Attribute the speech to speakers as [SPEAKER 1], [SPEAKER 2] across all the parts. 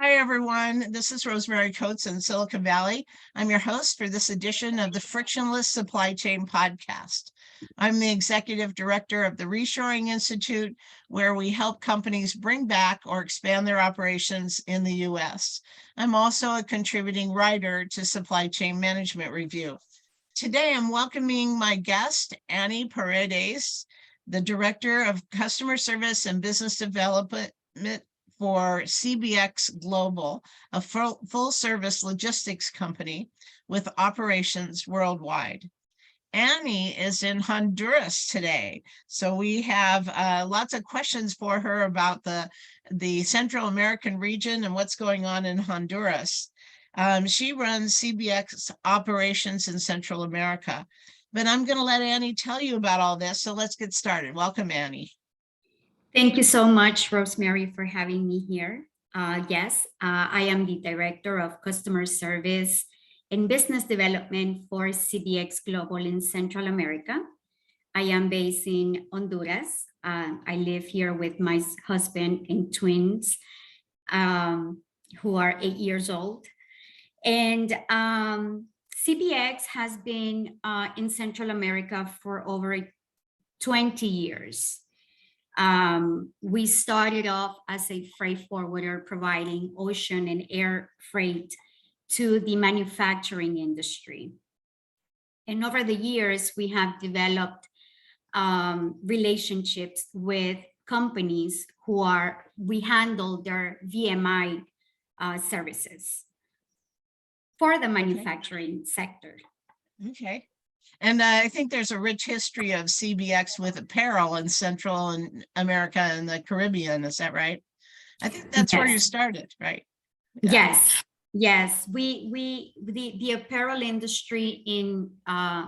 [SPEAKER 1] Hi, everyone. This is Rosemary Coates in Silicon Valley. I'm your host for this edition of the Frictionless Supply Chain podcast. I'm the executive director of the Reshoring Institute, where we help companies bring back or expand their operations in the U.S. I'm also a contributing writer to Supply Chain Management Review. Today, I'm welcoming my guest, Annie Paredes, the Director of Customer Service and Business Development for CBX Global, a full-service logistics company with operations worldwide. Annie is in Honduras today, so we have lots of questions for her about the Central American region and what's going on in Honduras. She runs CBX operations in Central America, but I'm going to let Annie tell you about all this, so let's get started. Welcome, Annie.
[SPEAKER 2] Thank you so much, Rosemary, for having me here. Yes, I am the Director of Customer Service and Business Development for CBX Global in Central America. I am based in Honduras. I live here with my husband and twins who are 8 years old. And CBX has been in Central America for over 20 years. We started off as a freight forwarder providing ocean and air freight to the manufacturing industry. And over the years, we have developed relationships with companies we handle their VMI services for the manufacturing sector.
[SPEAKER 1] Okay. And I think there's a rich history of CBX with apparel in Central America and the Caribbean. Is that right? I think that's where you started, right?
[SPEAKER 2] Yeah. Yes. The apparel industry in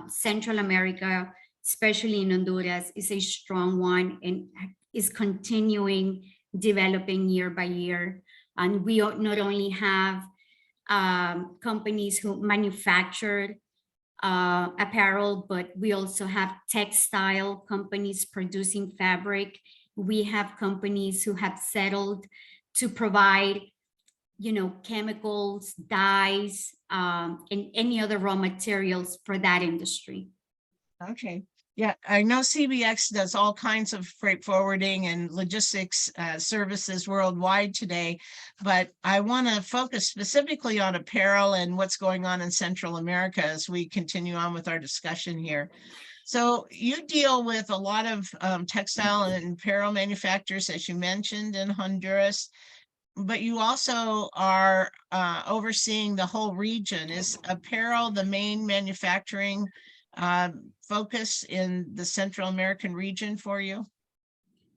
[SPEAKER 2] Central America, especially in Honduras, is a strong one and is continuing developing year by year. And we not only have companies who manufacture apparel, but we also have textile companies producing fabric. We have companies who have settled to provide, chemicals, dyes, and any other raw materials for that industry.
[SPEAKER 1] Okay. Yeah, I know CBX does all kinds of freight forwarding and logistics services worldwide today, but I want to focus specifically on apparel and what's going on in Central America as we continue on with our discussion here. So you deal with a lot of textile and apparel manufacturers, as you mentioned, in Honduras, but you also are overseeing the whole region. Is apparel the main manufacturing focus in the Central American region for you?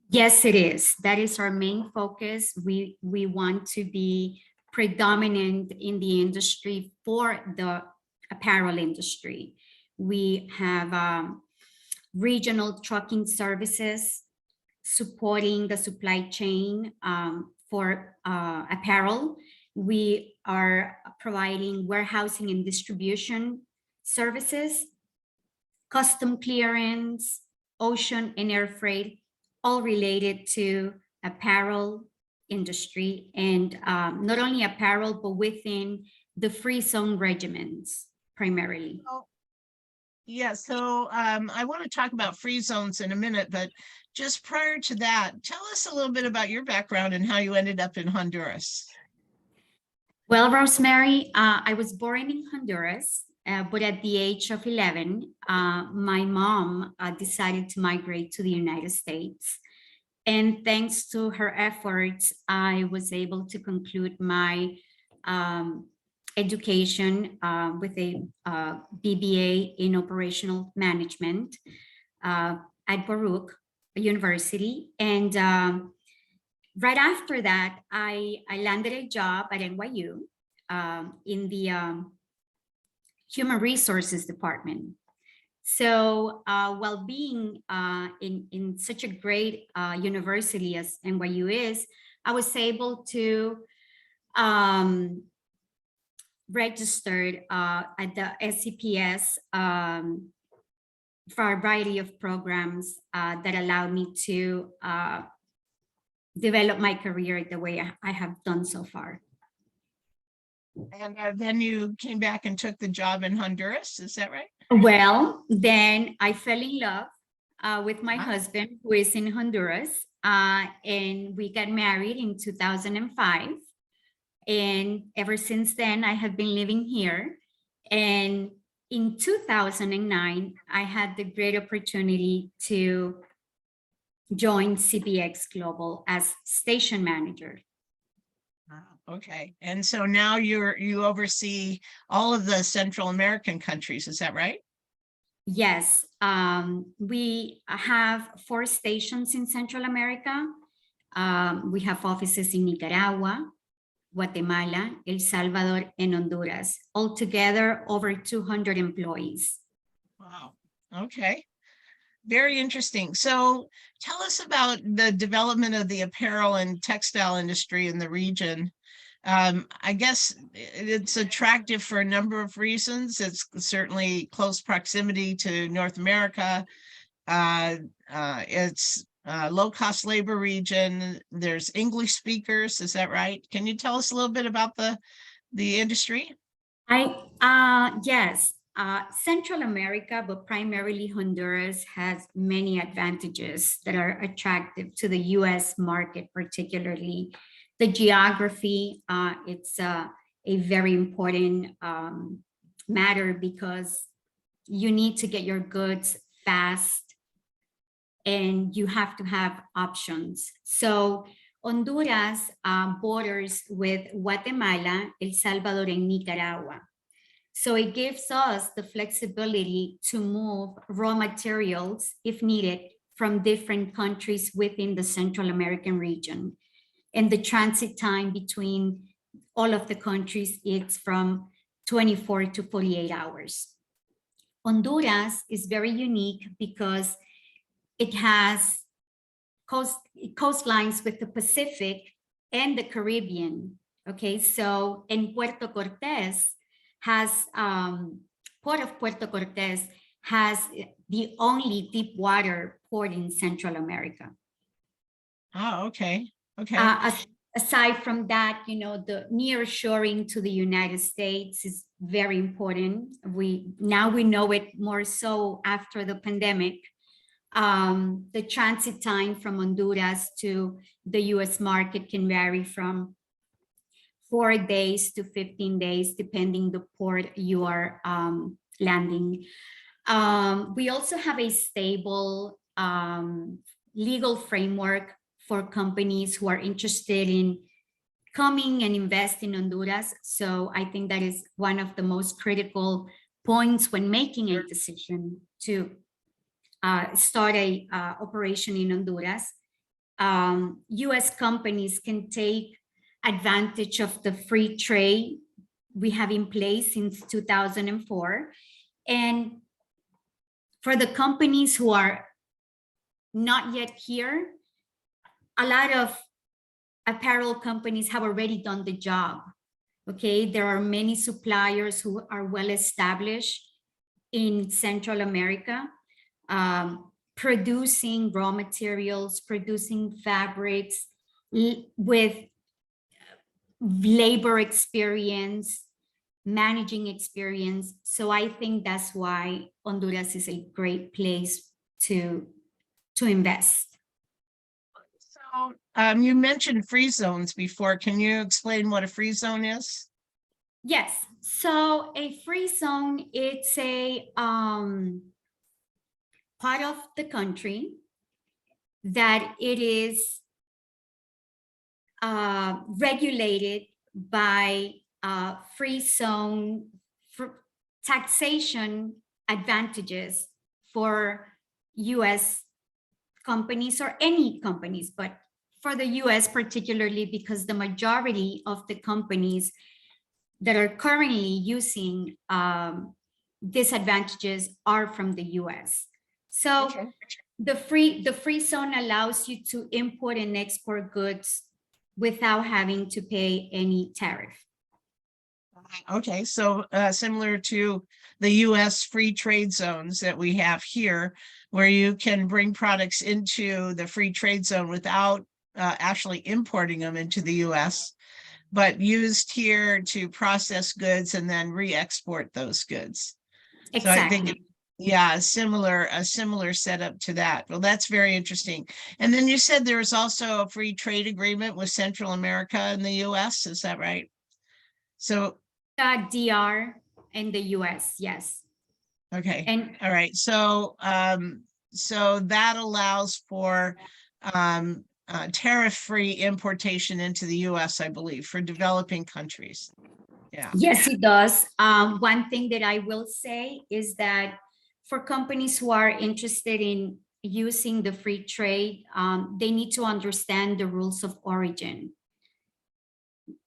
[SPEAKER 2] Yes, it is. That is our main focus. We want to be predominant in the industry for the apparel industry. We have regional trucking services supporting the supply chain for apparel. We are providing warehousing and distribution services, custom clearance, ocean and air freight, all related to apparel industry, and not only apparel, but within the free zone regimens primarily.
[SPEAKER 1] Oh, yeah, so I want to talk about free zones in a minute, but just prior to that, tell us a little bit about your background and how you ended up in Honduras.
[SPEAKER 2] Well, Rosemary, I was born in Honduras. But at the age of 11, my mom decided to migrate to the United States. And thanks to her efforts, I was able to conclude my education with a BBA in operational management at Baruch University. And right after that, I landed a job at NYU in the Human Resources Department. So while being in such a great university as NYU is, I was able to register at the SCPS for a variety of programs that allowed me to develop my career the way I have done so far.
[SPEAKER 1] And then you came back and took the job in Honduras, is that right?
[SPEAKER 2] Well, then I fell in love with my
[SPEAKER 1] Ah,
[SPEAKER 2] husband, who is in Honduras, and we got married in 2005. And ever since then, I have been living here. And in 2009, I had the great opportunity to join CBX Global as station manager.
[SPEAKER 1] okay. And so now you oversee all of the Central American countries, is that right?
[SPEAKER 2] Yes, we have 4 stations in Central America. We have offices in Nicaragua, Guatemala, El Salvador, and Honduras. Altogether, over 200 employees.
[SPEAKER 1] Wow. Okay. Very interesting. So tell us about the development of the apparel and textile industry in the region. I guess it's attractive for a number of reasons. It's certainly close proximity to North America. It's low-cost labor region. There's English speakers, is that right? Can you tell us a little bit about the industry?
[SPEAKER 2] Yes, Central America, but primarily Honduras, has many advantages that are attractive to the US market, particularly the geography. It's a very important matter because you need to get your goods fast and you have to have options. So Honduras borders with Guatemala, El Salvador, and Nicaragua. So it gives us the flexibility to move raw materials, if needed, from different countries within the Central American region. And the transit time between all of the countries is from 24 to 48 hours. Honduras is very unique because it has coastlines with the Pacific and the Caribbean. Okay, so in Puerto Cortes has, Port of Puerto Cortes has the only deep water port in Central America.
[SPEAKER 1] Oh, okay. Okay.
[SPEAKER 2] Aside from that, you know, the nearshoring to the United States is very important. Now we know it more so after the pandemic. The transit time from Honduras to the US market can vary from 4 days to 15 days, depending the port you are landing. We also have a stable legal framework for companies who are interested in coming and invest in Honduras. So I think that is one of the most critical points when making a decision to start a operation in Honduras. US companies can take advantage of the free trade we have in place since 2004. And for the companies who are not yet here, a lot of apparel companies have already done the job. Okay, there are many suppliers who are well established in Central America, producing raw materials, producing fabrics with labor experience, managing experience. So I think that's why Honduras is a great place to invest.
[SPEAKER 1] So you mentioned free zones before. Can you explain what a free zone is?
[SPEAKER 2] Yes. So a free zone, it's a part of the country that it is regulated by free zone taxation advantages for US companies or any companies, but for the US particularly because the majority of the companies that are currently using disadvantages are from the US. So okay. The free zone allows you to import and export goods without having to pay any tariff.
[SPEAKER 1] Okay, so similar to the US free trade zones that we have here, where you can bring products into the free trade zone without actually importing them into the US. but used here to process goods and then re-export those goods. So I think,
[SPEAKER 2] Exactly.
[SPEAKER 1] yeah, a similar setup to that. Well, that's very interesting. And then you said there was also a free trade agreement with Central America and the US, is that right? So,
[SPEAKER 2] DR and the US, yes.
[SPEAKER 1] okay,
[SPEAKER 2] And
[SPEAKER 1] all right. So that allows for tariff-free importation into the US, I believe, for developing countries. Yeah.
[SPEAKER 2] yes, it does. One thing that I will say is that for companies who are interested in using the free trade, they need to understand the rules of origin.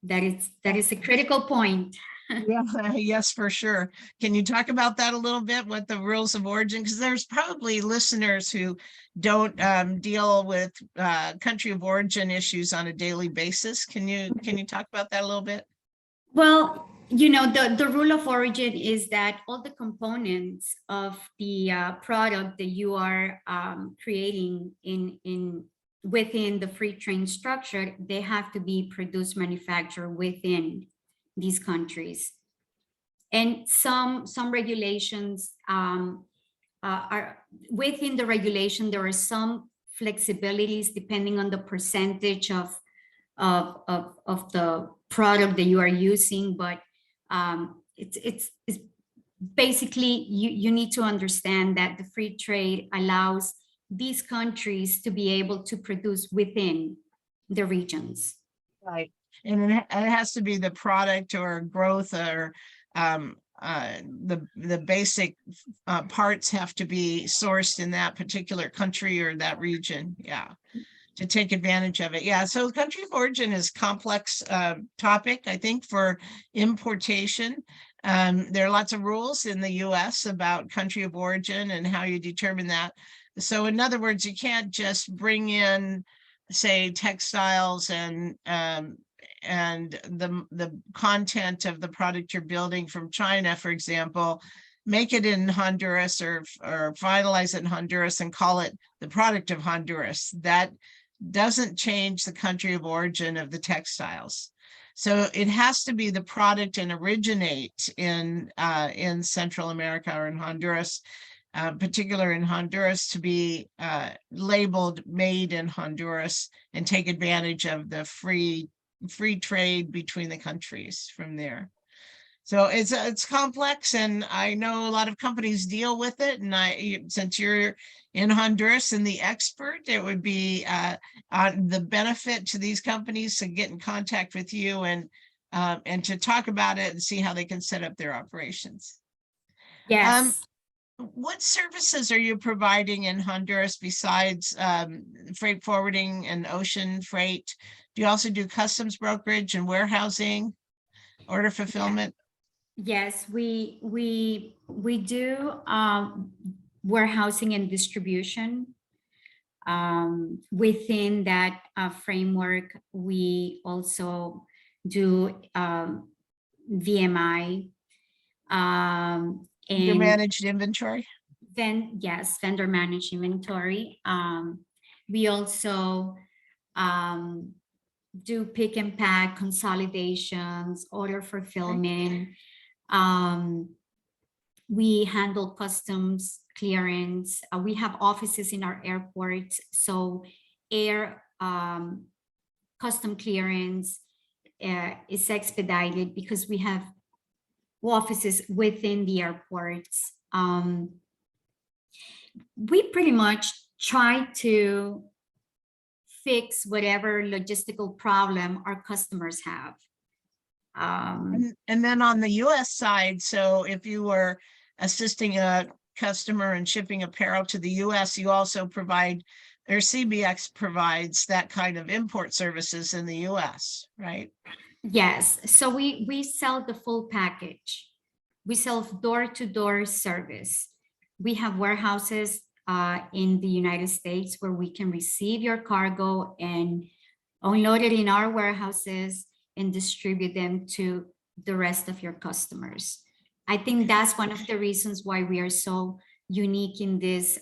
[SPEAKER 2] That is a critical point.
[SPEAKER 1] Yeah, yes, for sure. Can you talk about that a little bit, what the rules of origin? Because there's probably listeners who don't deal with country of origin issues on a daily basis. Can you talk about that a little bit?
[SPEAKER 2] Well, you know, the rule of origin is that all the components of the product that you are creating within the free trade structure, they have to be produced, manufactured within these countries. And some regulations are within the regulation. There are some flexibilities depending on the percentage of the product that you are using, but it's basically you need to understand that the free trade allows these countries to be able to produce within the regions.
[SPEAKER 1] Right. And it has to be the product or growth or the basic parts have to be sourced in that particular country or that region. Yeah. To take advantage of it. Yeah. So country of origin is complex topic, I think, for importation. There are lots of rules in the US about country of origin and how you determine that. So in other words, you can't just bring in, say, textiles and the content of the product you're building from China, for example, make it in Honduras or finalize it in Honduras and call it the product of Honduras. That doesn't change the country of origin of the textiles. So it has to be the product and originate in Central America or in Honduras, particular in Honduras, to be labeled made in Honduras and take advantage of the free trade between the countries from there. So it's complex, and I know a lot of companies deal with it. And since you're in Honduras and the expert, it would be the benefit to these companies to get in contact with you and to talk about it and see how they can set up their operations.
[SPEAKER 2] Yes.
[SPEAKER 1] What services are you providing in Honduras besides freight forwarding and ocean freight? Do you also do customs brokerage and warehousing, order fulfillment?
[SPEAKER 2] Yes, we do warehousing and distribution. Within that framework, we also do VMI.
[SPEAKER 1] Your
[SPEAKER 2] And
[SPEAKER 1] managed inventory?
[SPEAKER 2] then, yes, vendor managed inventory. We also do pick and pack, consolidations, order fulfillment. We handle customs clearance. We have offices in our airports, so air custom clearance is expedited because we have offices within the airports. We pretty much try to fix whatever logistical problem our customers have.
[SPEAKER 1] And then on the US side, so if you were assisting a customer and shipping apparel to the US, you also provide, or CBX provides that kind of import services in the US, right?
[SPEAKER 2] Yes, so we sell the full package. We sell door-to-door service. We have warehouses in the United States where we can receive your cargo and unload it in our warehouses and distribute them to the rest of your customers. I think that's one of the reasons why we are so unique in this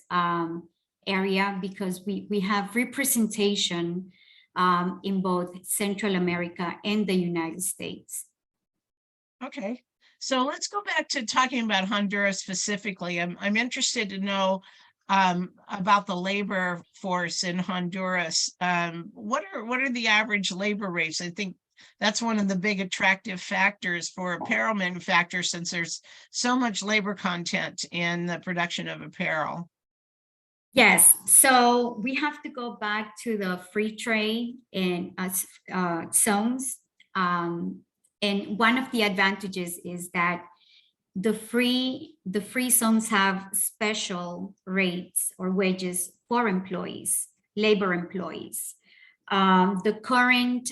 [SPEAKER 2] area, because we have representation in both Central America and the United States.
[SPEAKER 1] Okay, so let's go back to talking about Honduras specifically. I'm interested to know about the labor force in Honduras. What are the average labor rates? I think that's one of the big attractive factors for apparel manufacturers, since there's so much labor content in the production of apparel.
[SPEAKER 2] Yes, so we have to go back to the free trade and zones. And one of the advantages is that the free zones have special rates or wages for employees, labor employees. The current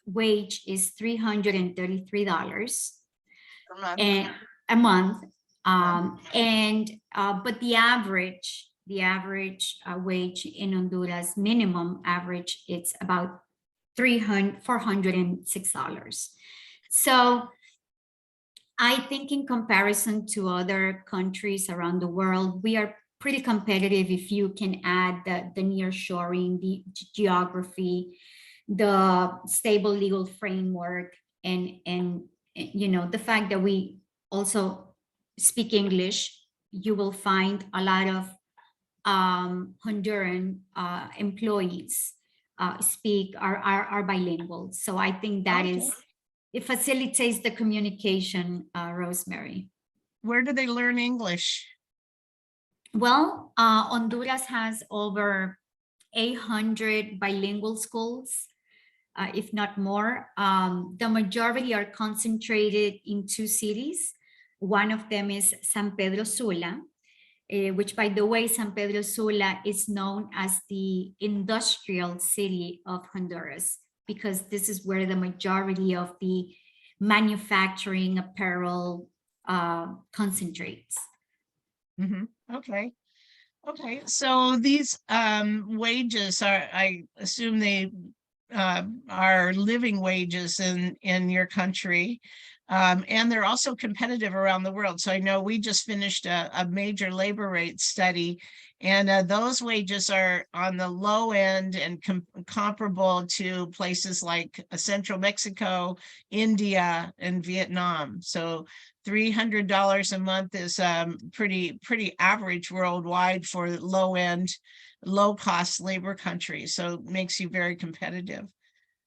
[SPEAKER 2] wage is $333
[SPEAKER 1] Per month.
[SPEAKER 2] and a month. But the average wage in Honduras, minimum average, it's about $406. So I think in comparison to other countries around the world, we are pretty competitive if you can add the nearshoring, the geography, the stable legal framework, and you know, the fact that we also speak English. You will find a lot of Honduran employees are bilingual. So I think that it facilitates the communication, Rosemary.
[SPEAKER 1] Where do they learn English?
[SPEAKER 2] Well, Honduras has over 800 bilingual schools, if not more. The majority are concentrated in 2 cities. One of them is San Pedro Sula, which, by the way, San Pedro Sula is known as the industrial city of Honduras, because this is where the majority of the manufacturing apparel concentrates.
[SPEAKER 1] Mm-hmm. Okay, so these wages are, I assume they are living wages in your country, and they're also competitive around the world. So I know we just finished a major labor rate study, and those wages are on the low end and comparable to places like Central Mexico, India, and Vietnam. So $300 a month is pretty average worldwide for low end, low cost labor countries. So it makes you very competitive.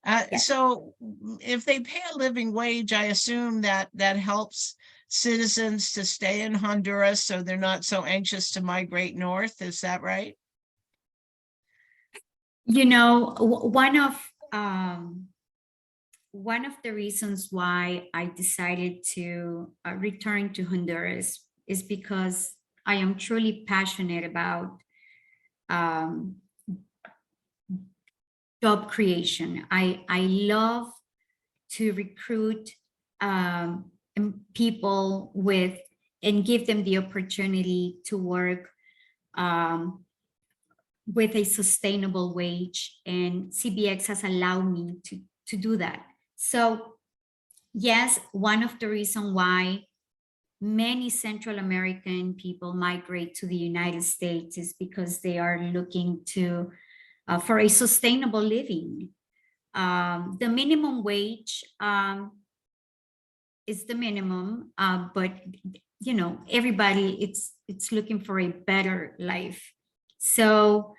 [SPEAKER 2] Yes.
[SPEAKER 1] So if they pay a living wage, I assume that helps citizens to stay in Honduras, so they're not so anxious to migrate north. Is that right?
[SPEAKER 2] You know, one of the reasons why I decided to return to Honduras is because I am truly passionate about job creation. I love to recruit people with and give them the opportunity to work with a sustainable wage, and CBX has allowed me to do that. So yes, one of the reasons why many Central American people migrate to the United States is because they are looking to for a sustainable living. The minimum wage is the minimum, but you know, everybody it's looking for a better life. So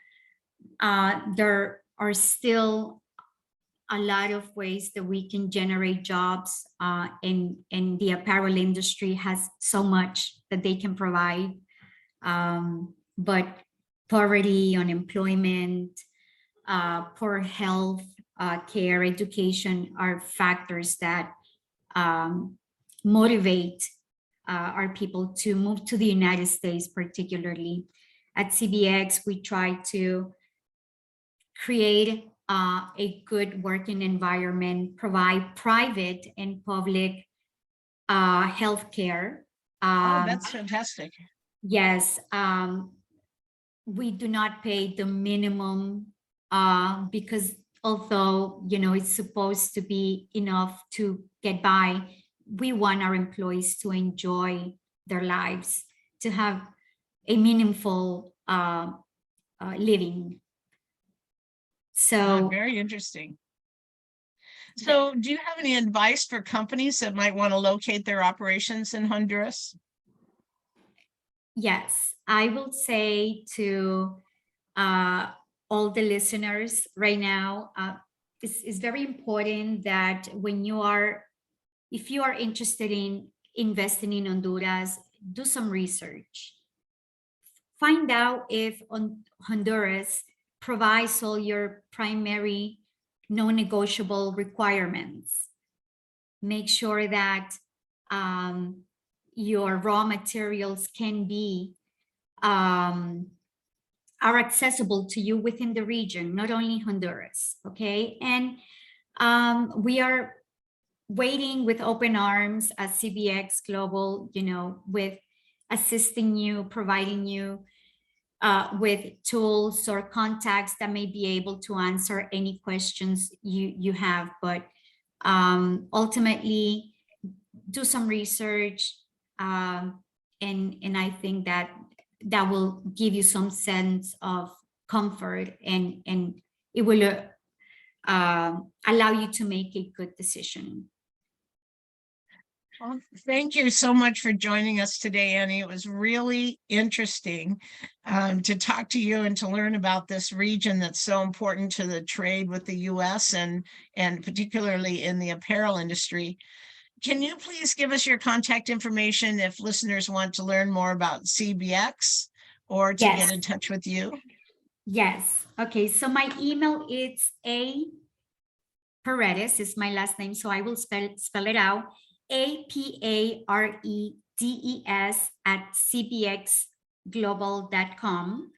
[SPEAKER 2] there are still a lot of ways that we can generate jobs, and the apparel industry has so much that they can provide. But poverty, unemployment, poor health care, education are factors that motivate our people to move to the United States. Particularly at CBX, we try to create a good working environment, provide private and public health care.
[SPEAKER 1] Oh, that's fantastic.
[SPEAKER 2] Yes, we do not pay the minimum because although, you know, it's supposed to be enough to get by, we want our employees to enjoy their lives, to have a meaningful living. So
[SPEAKER 1] Very interesting. So do you have any advice for companies that might want to locate their operations in Honduras?
[SPEAKER 2] yes, I will say to all the listeners right now, it's very important that if you are interested in investing in Honduras, do some research. Find out if Honduras provides all your primary non-negotiable requirements. Make sure that your raw materials are accessible to you within the region, not only Honduras, okay? And we are waiting with open arms at CBX Global, with assisting you, providing you with tools or contacts that may be able to answer any questions you have. But ultimately, do some research, and I think that will give you some sense of comfort, and it will allow you to make a good decision.
[SPEAKER 1] Well, thank you so much for joining us today, Annie. It was really interesting to talk to you and to learn about this region that's so important to the trade with the U.S. and particularly in the apparel industry. Can you please give us your contact information if listeners want to learn more about CBX or to get in touch with you?
[SPEAKER 2] Yes. Okay. So my email is Paredes, is my last name, so I will spell it out. APAREDES@cbxglobal.com.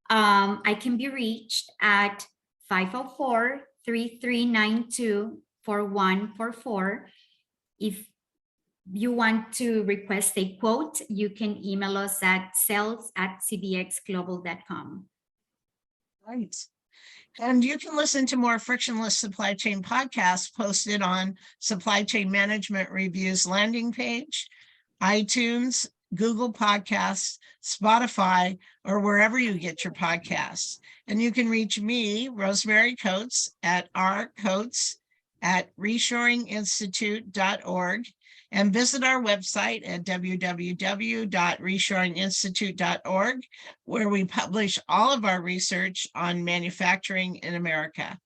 [SPEAKER 2] I can be reached at 504-3392-4144. If you want to request a quote, you can email us at sales@cbxglobal.com.
[SPEAKER 1] Right. And you can listen to more Frictionless Supply Chain podcasts posted on Supply Chain Management Review's landing page, iTunes, Google Podcasts, Spotify, or wherever you get your podcasts. And you can reach me, Rosemary Coates, at rcoates@reshoringinstitute.org, and visit our website at www.reshoringinstitute.org, where we publish all of our research on manufacturing in America.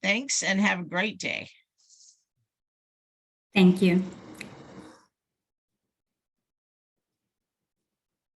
[SPEAKER 1] Thanks and have a great day.
[SPEAKER 2] Thank you.